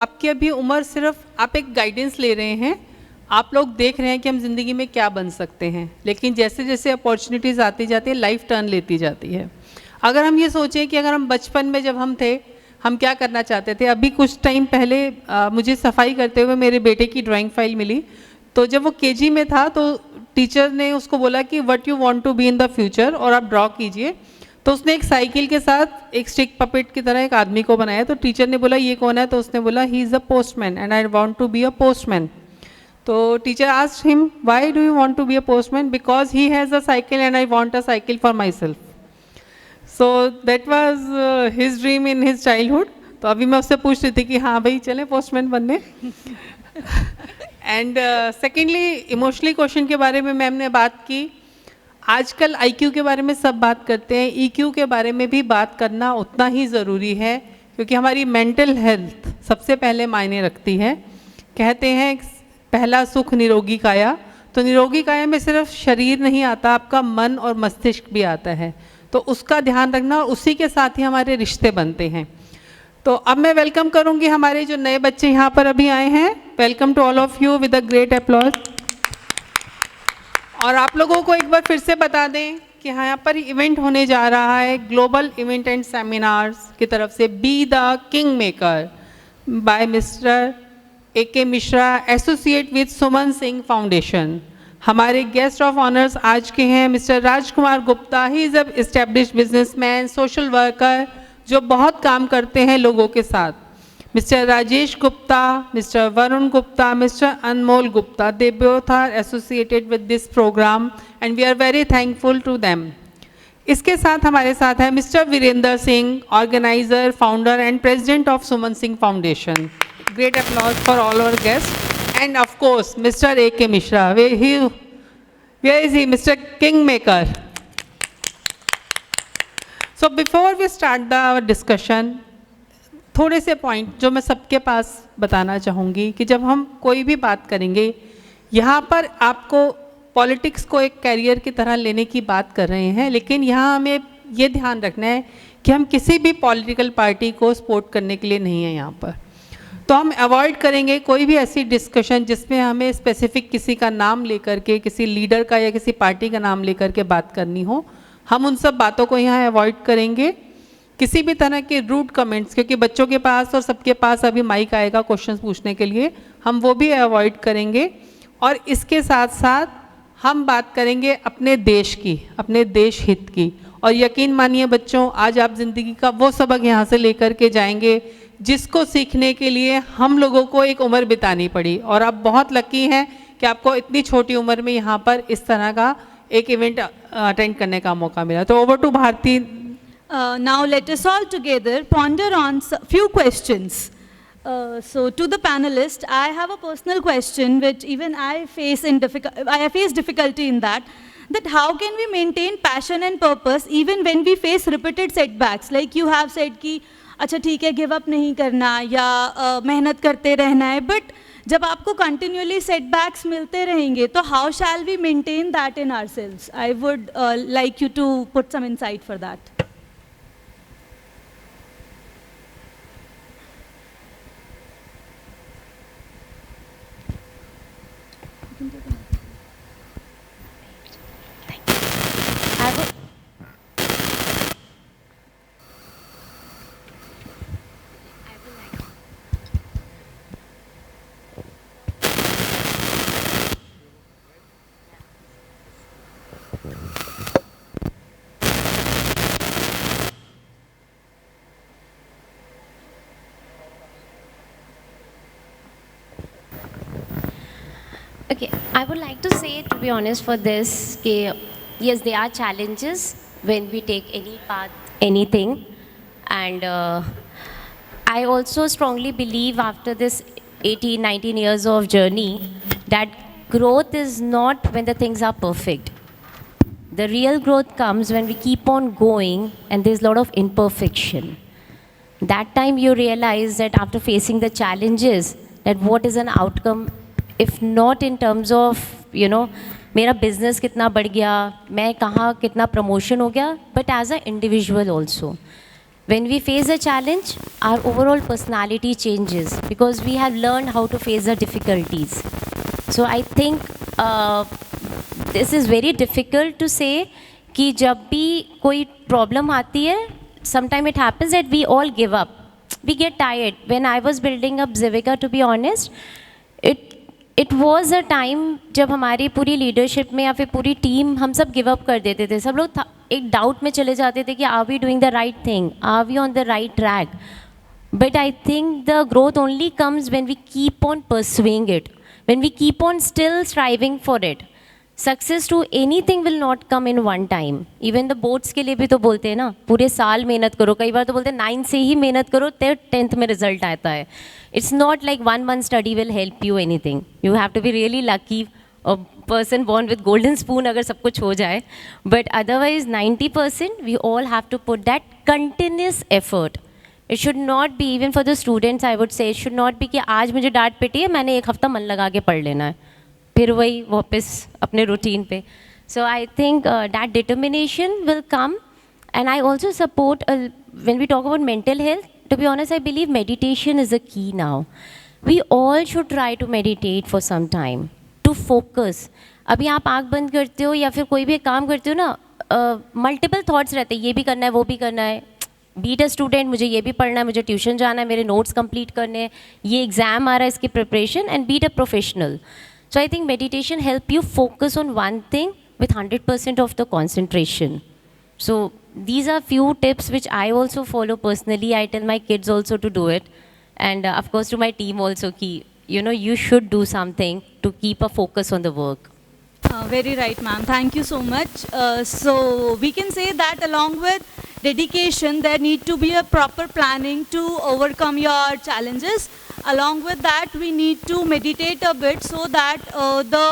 आपकी अभी उम्र सिर्फ आप एक गाइडेंस ले रहे हैं, आप लोग देख रहे हैं कि हम ज़िंदगी में क्या बन सकते हैं, लेकिन जैसे जैसे अपॉर्चुनिटीज़ आती जाती है लाइफ टर्न लेती जाती है। अगर हम ये सोचें कि अगर हम बचपन में जब हम थे हम क्या करना चाहते थे, अभी कुछ टाइम पहले मुझे सफाई करते हुए मेरे बेटे की ड्राइंग फाइल मिली। तो जब वो केजी में था तो टीचर ने उसको बोला कि what you want to be in the future और आप ड्रॉ कीजिए। तो उसने एक साइकिल के साथ एक स्टिक पपेट की तरह एक आदमी को बनाया। तो टीचर ने बोला ये कौन है, तो उसने बोला he is a postman and I want to be a postman. तो teacher asked him why do you want to be a postman, because he has a cycle and I want a cycle for myself. So that was his dream in his childhood. तो अभी मैं उससे पूछ रही थी कि हाँ भाई चलें पोस्टमैन बनने। एंड सेकेंडली इमोशनली क्वेश्चन के बारे में मैम ने बात की। आजकल आईक्यू के बारे में सब बात करते हैं, ईक्यू के बारे में भी बात करना उतना ही ज़रूरी है, क्योंकि हमारी मेंटल हेल्थ सबसे पहले मायने रखती है। कहते हैं पहला सुख निरोगी काया, तो निरोगी काया में सिर्फ शरीर नहीं आता, आपका मन और मस्तिष्क भी आता है। तो उसका ध्यान रखना और उसी के साथ ही हमारे रिश्ते बनते हैं। तो अब मैं वेलकम करूंगी हमारे जो नए बच्चे यहाँ पर अभी आए हैं। Welcome to all of you with a great applause. और आप लोगों को एक बार फिर से बता दें कि यहाँ पर इवेंट होने जा रहा है ग्लोबल इवेंट एंड सेमिनार्स की तरफ से, be the king maker by mister A K. Mishra associate with Suman Singh foundation. हमारे गेस्ट ऑफ ऑनर्स आज के हैं mister Rajkumar Gupta. He is a established businessman, social worker जो बहुत काम करते हैं लोगों के साथ। Mr. Rajesh Gupta, Mr. Varun Gupta, Mr. Anmol Gupta, they both are associated with this program and we are very thankful to them. इसके साथ हमारे साथ है Mr. Virendra Singh, organizer, founder and president of Suman Singh Foundation. Great applause for all our guests. And of course, Mr. A.K. Mishra. Where is he? Mr. Kingmaker. So before we start the discussion, थोड़े से point जो मैं सबके पास बताना चाहूँगी कि जब हम कोई भी बात करेंगे, यहाँ पर आपको पॉलिटिक्स को एक कैरियर की तरह लेने की बात कर रहे हैं, लेकिन यहाँ हमें ये ध्यान रखना है कि हम किसी भी पॉलिटिकल पार्टी को सपोर्ट करने के लिए नहीं है यहाँ पर। तो हम अवॉइड करेंगे कोई भी ऐसी डिस्कशन जिसमें हमें स्पेसिफिक किसी का नाम लेकर के, किसी लीडर का या किसी पार्टी का नाम लेकर के बात करनी हो। हम उन सब बातों को यहाँ अवॉइड करेंगे। किसी भी तरह के रूड कमेंट्स, क्योंकि बच्चों के पास और सबके पास अभी माइक आएगा क्वेश्चंस पूछने के लिए, हम वो भी अवॉइड करेंगे। और इसके साथ साथ हम बात करेंगे अपने देश की, अपने देश हित की। और यकीन मानिए बच्चों, आज आप ज़िंदगी का वो सबक यहाँ से लेकर के जाएंगे जिसको सीखने के लिए हम लोगों को एक उम्र बितानी पड़ी। और आप बहुत लकी हैं कि आपको इतनी छोटी उम्र में यहाँ पर इस तरह का एक इवेंट अटेंड करने का मौका मिला। तो over to Bharti. Now let us all together ponder on few questions. So to the panelists, I have a personal question which even I face difficulty in that how can we maintain passion and purpose even when we face repeated setbacks? Like you have said कि अच्छा ठीक है give up नहीं करना या मेहनत करते रहना है, but जब आपको continually setbacks मिलते रहेंगे तो how shall we maintain that in ourselves? I would like you to put some insight for that. Okay, I would like to say, to be honest, for this, yes, there are challenges when we take any path, anything. And I also strongly believe after this 18, 19 years of journey, that growth is not when the things are perfect. The real growth comes when we keep on going and there's a lot of imperfection. That time you realize that after facing the challenges, that what is an outcome, if not in terms of, मेरा business कितना बढ़ गया, मैं कहाँ कितना promotion हो गया, but as an individual also. when we face a challenge, our overall personality changes because we have learned how to face the difficulties. So I think this is very difficult to say कि जब भी कोई problem आती है, sometimes it happens that we all give up. We get tired. When I was building up Zivika, to be honest, it was a time जब हमारी पूरी leadership में या फिर पूरी team हम सब give up कर देते थे. सब लोग एक doubt में चले जाते थे कि are we doing the right thing? Are we on the right track? But I think the growth only comes when we keep on pursuing it, when we keep on still striving for it. Success to anything will not come in one time. Even the boards के लिए भी तो बोलते हैं ना, पूरे साल मेहनत करो. कई बार तो बोलते हैं 9 से ही मेहनत करो, 10th में रिजल्ट आता है. It's not like 1 month study will help you anything. You have to be really lucky. A person born with golden spoon अगर सब कुछ हो जाए. But otherwise 90% we all have to put that continuous effort. It should not be, even for the students I would say, it should not be कि आज मुझे डांट पिटी है, मैंने एक हफ्ता मन लगा के पढ़ लेना है, फिर वही वापस अपने रूटीन पे. So I think that determination will come. And I also support, when we talk about mental health, to be honest, I believe meditation is a key now. We all should try to meditate for some time, to focus. अभी आप आँख बंद करते हो या फिर कोई भी काम करते हो ना, मल्टीपल थॉट्स रहते हैं, ये भी करना है, वो भी करना है. बीट अ स्टूडेंट, मुझे ये भी पढ़ना है, मुझे ट्यूशन जाना है, मेरे नोट्स कंप्लीट करने हैं, ये एग्ज़ाम आ रहा है, इसकी preparation. And beat a professional. So I think meditation help you focus on one thing with 100% of the concentration. So these are few tips which I also follow personally. I tell my kids also to do it. And of course to my team also, ki, you know, you should do something to keep a focus on the work. Very right, ma'am. Thank you so much. So we can say that along with dedication, there need to be a proper planning to overcome your challenges. Along with that, we need to meditate a bit so that the